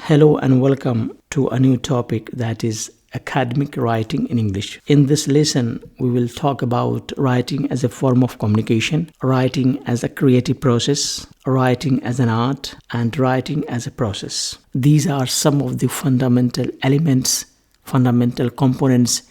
Hello and welcome to a new topic, that is academic writing in English. In this lesson, we will talk about writing as a form of communication, writing as a creative process, writing as an art, and writing as a process. These are some of the fundamental elements, fundamental components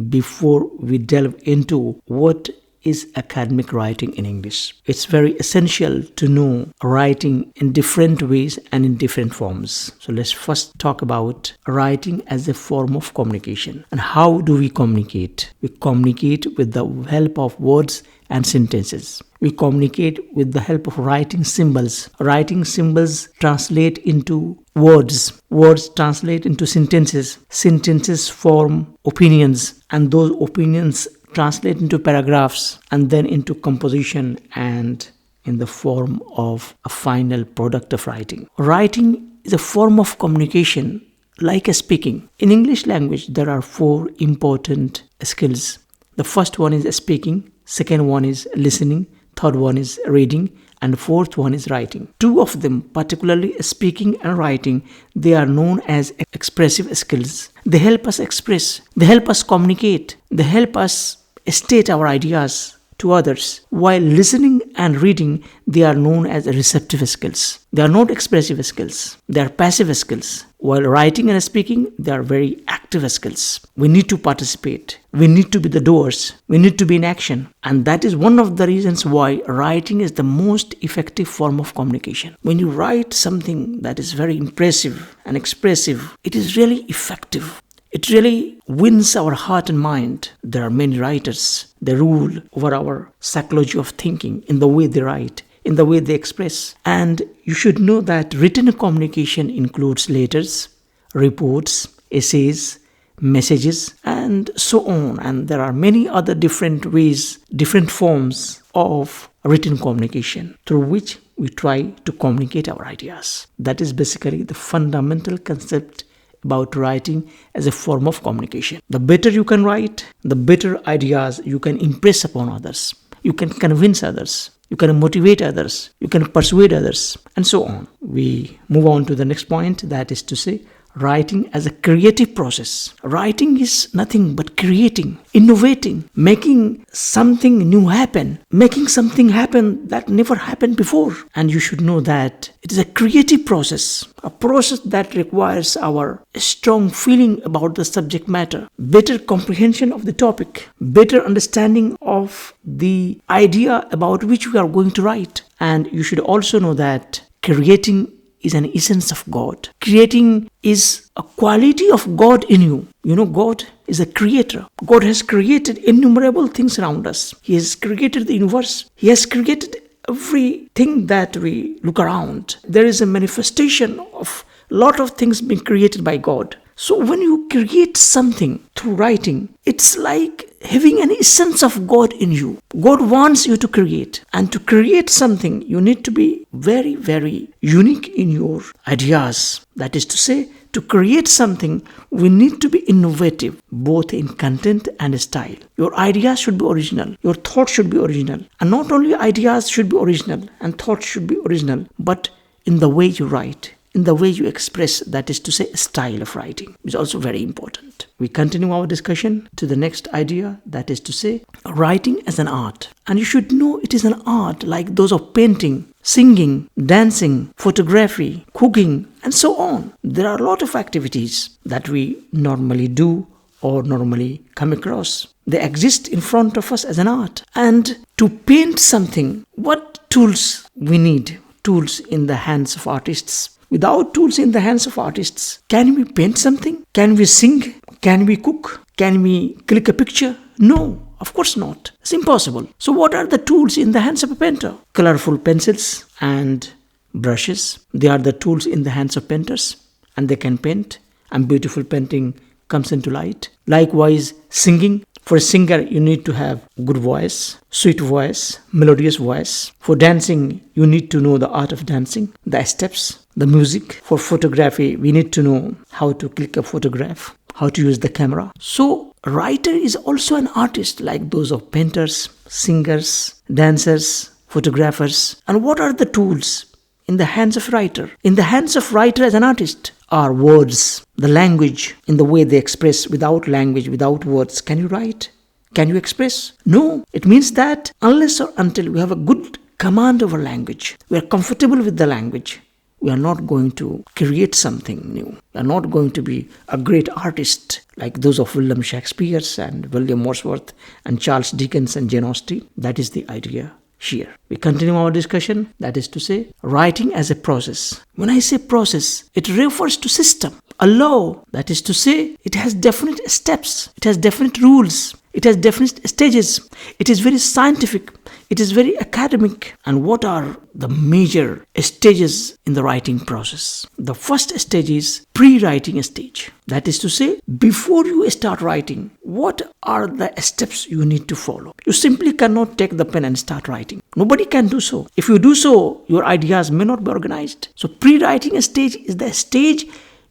before we delve into what is academic writing in English. It's very essential to know writing in different ways and in different forms. So let's first talk about writing as a form of communication. And how do we communicate? We communicate with the help of words and sentences. We communicate with the help of writing symbols. Writing symbols translate into words. Words translate into sentences. Sentences form opinions, and those opinions translate into paragraphs and then into composition and in the form of a final product of writing. Writing is a form of communication like a speaking. In English language, there are 4 important skills. The first one is speaking, second one is listening, third one is reading, and fourth one is writing. 2 of them, particularly speaking and writing, they are known as expressive skills. They help us express, they help us communicate, they help us state our ideas to others. While listening and reading, they are known as receptive skills. They are not expressive skills, they are passive skills. While writing and speaking, they are very active skills. We need to participate. We need to be the doers. We need to be in action. And that is one of the reasons why writing is the most effective form of communication. When you write something that is very impressive and expressive, it is really effective. It really wins our heart and mind. There are many writers. They rule over our psychology of thinking in the way they write, in the way they express. And you should know that written communication includes letters, reports, essays, messages, and so on. And there are many other different ways, different forms of written communication through which we try to communicate our ideas. That is basically the fundamental concept about writing as a form of communication. The better you can write, the better ideas you can impress upon others. You can convince others. You can motivate others. You can persuade others, and so on. We move on to the next point, that is to say, writing as a creative process. Writing is nothing but creating, innovating, making something new happen, making something happen that never happened before. And you should know that it is a creative process, a process that requires our strong feeling about the subject matter, better comprehension of the topic, better understanding of the idea about which we are going to write. And you should also know that creating is an essence of God. Creating is a quality of God in you. You know, God is a creator. God has created innumerable things around us. He has created the universe. He has created everything that we look around. There is a manifestation of a lot of things being created by God. So when you create something through writing, it's like having an essence of God in you. God wants you to create. And to create something, you need to be very, very unique in your ideas. That is to say, to create something, we need to be innovative, both in content and style. Your ideas should be original. Your thoughts should be original. And not only ideas should be original and thoughts should be original, but in the way you write, in the way you express, that is to say, style of writing is also very important. We continue our discussion to the next idea, that is to say, writing as an art. And you should know it is an art like those of painting, singing, dancing, photography, cooking, and so on. There are a lot of activities that we normally do or normally come across. They exist in front of us as an art. And to paint something, what tools we need? Tools in the hands of artists. Without tools in the hands of artists, can we paint something? Can we sing? Can we cook? Can we click a picture? No, of course not. It's impossible. So what are the tools in the hands of a painter? Colorful pencils and brushes. They are the tools in the hands of painters, and they can paint, and beautiful painting comes into light. Likewise, singing. For a singer, you need to have good voice, sweet voice, melodious voice. For dancing, you need to know the art of dancing, the steps, the music. For photography, we need to know how to click a photograph, how to use the camera. So, a writer is also an artist like those of painters, singers, dancers, photographers. And what are the tools in the hands of writer? In the hands of writer as an artist, are words, the language, in the way they express. Without language, without words, can you write? Can you express? No. It means that unless or until we have a good command over language, we are comfortable with the language, we are not going to create something new. We are not going to be a great artist like those of William Shakespeare and William Wordsworth and Charles Dickens and Jane Austen. That is the idea here. We continue our discussion, that is to say, writing as a process. When I say process, it refers to system, a law. That is to say, it has definite steps, it has definite rules, it has definite stages, it is very scientific, it is very academic. And what are the major stages in the writing process? The first stage is pre-writing stage. That is to say, before you start writing, what are the steps you need to follow? You simply cannot take the pen and start writing. Nobody can do so. If you do so, your ideas may not be organized. So pre-writing stage is the stage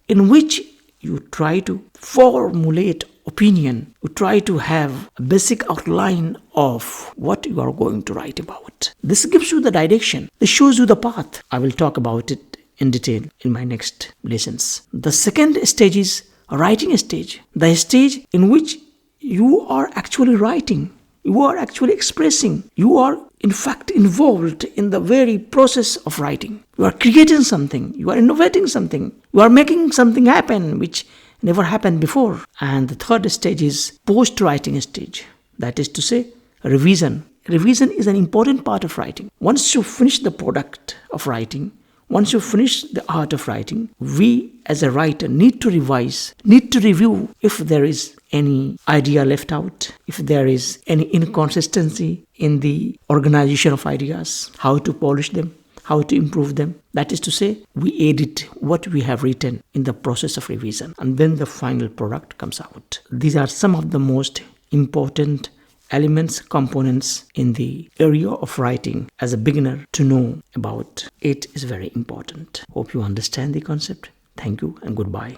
in which you try to formulate opinion. You try to have a basic outline of what you are going to write about. This gives you the direction. This shows you the path. I will talk about it in detail in my next lessons. The second stage is a writing stage. The stage in which you are actually writing. You are actually expressing. You are in fact involved in the very process of writing. You are creating something. You are innovating something. You are making something happen which never happened before. And the third stage is post-writing stage. That is to say, revision. Revision is an important part of writing. Once you finish the product of writing, once you finish the art of writing, we as a writer need to revise, need to review if there is any idea left out, if there is any inconsistency in the organization of ideas, how to polish them, how to improve them. That is to say, we edit what we have written in the process of revision, and then the final product comes out. These are some of the most important elements, components in the area of writing. As a beginner, to know about it is very important. Hope you understand the concept. Thank you and goodbye.